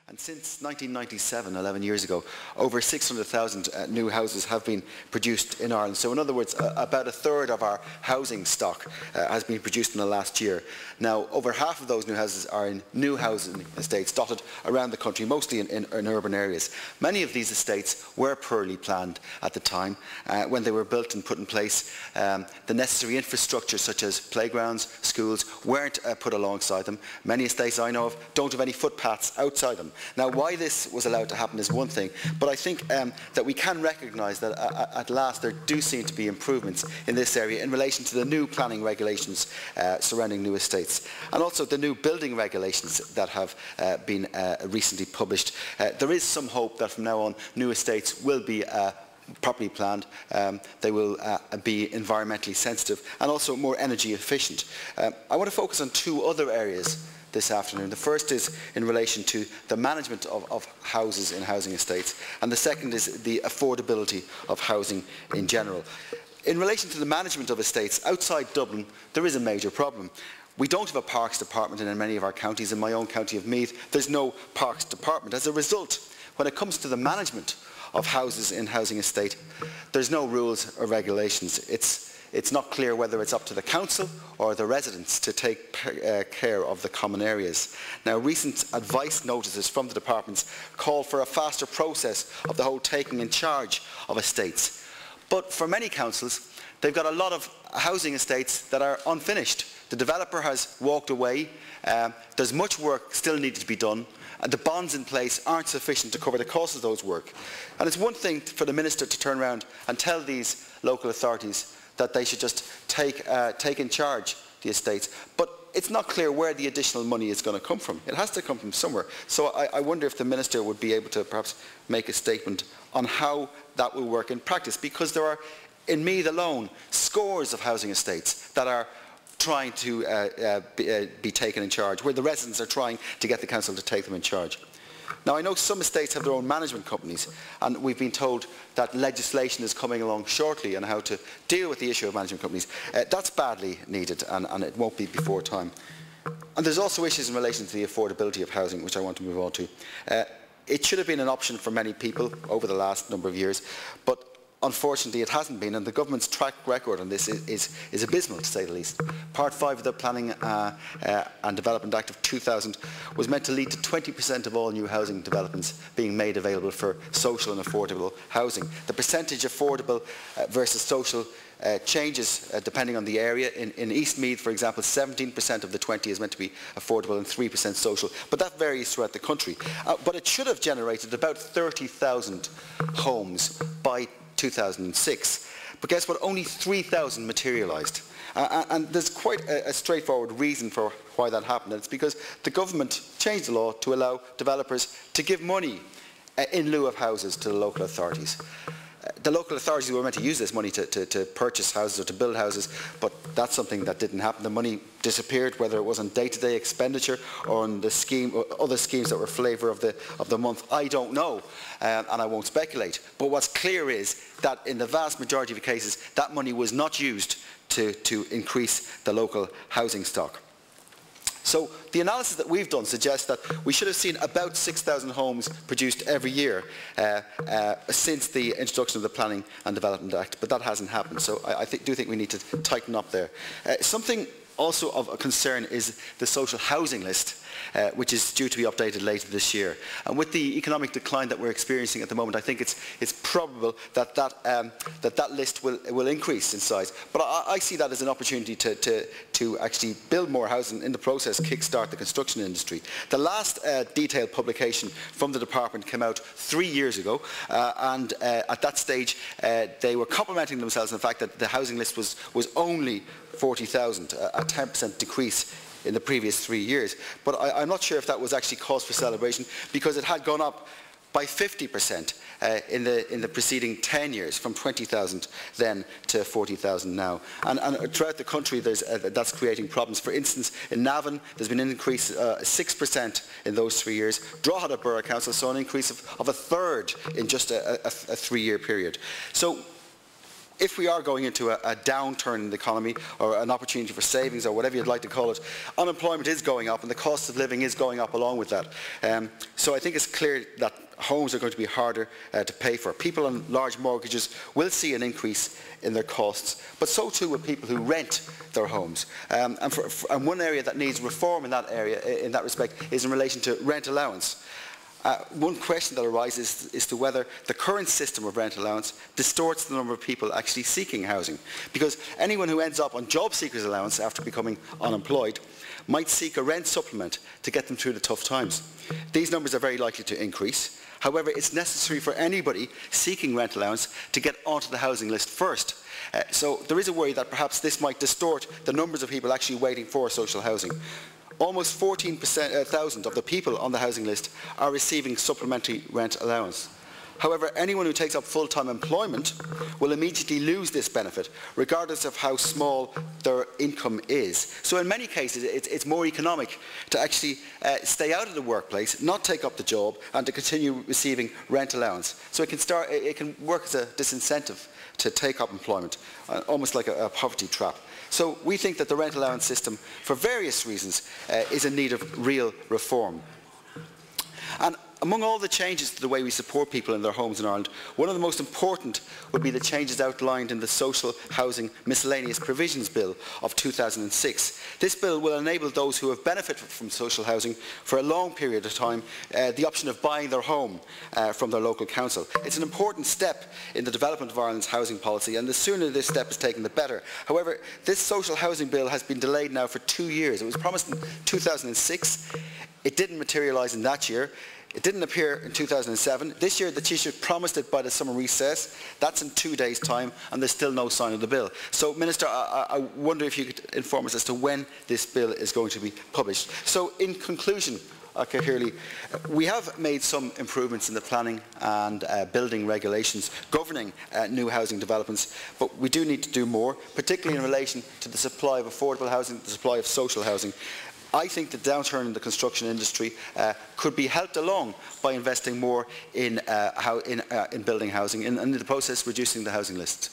And since 1997, 11 years ago, over 600,000 new houses have been produced in Ireland. So in other words, about a third of our housing stock has been produced in the last year. Now, over half of those new houses are in new housing estates dotted around the country, mostly in urban areas. Many of these estates were poorly planned at the time. When they were built and put in place, the necessary infrastructure such as playgrounds, schools, weren't put alongside them. Many estates I know of don't have any footpaths outside them. Now, why this was allowed to happen is one thing, but I think that we can recognise that at last there do seem to be improvements in this area in relation to the new planning regulations surrounding new estates, and also the new building regulations that have been recently published. There is some hope that from now on new estates will be properly planned, they will be environmentally sensitive and also more energy efficient. I want to focus on two other areas this afternoon. The first is in relation to the management of houses in housing estates, and the second is the affordability of housing in general. In relation to the management of estates, outside Dublin there is a major problem. We don't have a parks department in many of our counties. In my own county of Meath, there's no parks department. As a result, when it comes to the management of houses in housing estate, there's no rules or regulations. It's not clear whether it's up to the council or the residents to take care of the common areas. Now, recent advice notices from the departments call for a faster process of the whole taking in charge of estates. But for many councils, they've got a lot of housing estates that are unfinished. The developer has walked away. There's much work still needed to be done, and the bonds in place aren't sufficient to cover the cost of those work. And it's one thing for the Minister to turn around and tell these local authorities that they should just take in charge the estates, but it's not clear where the additional money is going to come from. It has to come from somewhere. So I wonder if the Minister would be able to perhaps make a statement on how that will work in practice, because there are, in Meath alone, scores of housing estates that are trying to be taken in charge, where the residents are trying to get the council to take them in charge. Now, I know some estates have their own management companies, and we've been told that legislation is coming along shortly on how to deal with the issue of management companies. That's badly needed, and it won't be before time. And there's also issues in relation to the affordability of housing, which I want to move on to. It should have been an option for many people over the last number of years, but unfortunately it hasn't been, and the government's track record on this is abysmal, to say the least. Part 5 of the Planning and Development Act of 2000 was meant to lead to 20% of all new housing developments being made available for social and affordable housing. The percentage affordable versus social changes depending on the area. In East Meath, for example, 17% of the 20 is meant to be affordable and 3% social, but that varies throughout the country. But it should have generated about 30,000 homes by 2006. But guess what? Only 3,000 materialised. And there's quite a straightforward reason for why that happened. And it's because the government changed the law to allow developers to give money in lieu of houses to the local authorities. The local authorities were meant to use this money to purchase houses or to build houses, but that's something that didn't happen. The money disappeared, whether it was on day-to-day expenditure or on the scheme or other schemes that were flavour of the month. I don't know, and I won't speculate. But what's clear is that in the vast majority of the cases, that money was not used to increase the local housing stock. So the analysis that we've done suggests that we should have seen about 6,000 homes produced every year since the introduction of the Planning and Development Act, but that hasn't happened. So I do think we need to tighten up there. Something also of a concern is the social housing list, which is due to be updated later this year. And with the economic decline that we're experiencing at the moment, I think it's probable that that list will increase in size. But I see that as an opportunity to actually build more housing, in the process kickstart the construction industry. The last detailed publication from the department came out 3 years ago, and at that stage they were complimenting themselves on the fact that the housing list was only 40,000, a 10% decrease in the previous 3 years. But I'm not sure if that was actually cause for celebration, because it had gone up by 50% in the preceding 10 years, from 20,000 then to 40,000 now. And throughout the country that's creating problems. For instance, in Navan there's been an increase 6% in those 3 years. Drogheda Borough Council saw an increase of a third in just a 3-year period. So if we are going into a downturn in the economy, or an opportunity for savings, or whatever you'd like to call it, unemployment is going up and the cost of living is going up along with that. So I think it's clear that homes are going to be harder to pay for. People on large mortgages will see an increase in their costs, but so too will people who rent their homes. And one area that needs reform in that area, in that respect, is in relation to rent allowance. One question that arises is to whether the current system of rent allowance distorts the number of people actually seeking housing. Because anyone who ends up on job seekers allowance after becoming unemployed might seek a rent supplement to get them through the tough times. These numbers are very likely to increase. However, it's necessary for anybody seeking rent allowance to get onto the housing list first. So there is a worry that perhaps this might distort the numbers of people actually waiting for social housing. Almost 14,000 of the people on the housing list are receiving supplementary rent allowance. However, anyone who takes up full-time employment will immediately lose this benefit, regardless of how small their income is. So in many cases, it's more economic to actually stay out of the workplace, not take up the job, and to continue receiving rent allowance. So it can work as a disincentive to take up employment, almost like a poverty trap. So we think that the rent allowance system, for various reasons, is in need of real reform. And among all the changes to the way we support people in their homes in Ireland, one of the most important would be the changes outlined in the Social Housing Miscellaneous Provisions Bill of 2006. This bill will enable those who have benefited from social housing for a long period of time the option of buying their home from their local council. It's an important step in the development of Ireland's housing policy, and the sooner this step is taken, the better. However, this social housing bill has been delayed now for 2 years. It was promised in 2006. It didn't materialise in that year. It didn't appear in 2007. This year the Taoiseach promised it by the summer recess. That's in 2 days' time, and there's still no sign of the bill. So, Minister, I wonder if you could inform us as to when this bill is going to be published. So, in conclusion, Cathaoirleach, we have made some improvements in the planning and building regulations governing new housing developments, but we do need to do more, particularly in relation to the supply of affordable housing, the supply of social housing. I think the downturn in the construction industry could be helped along by investing more in building housing and in the process reducing the housing lists.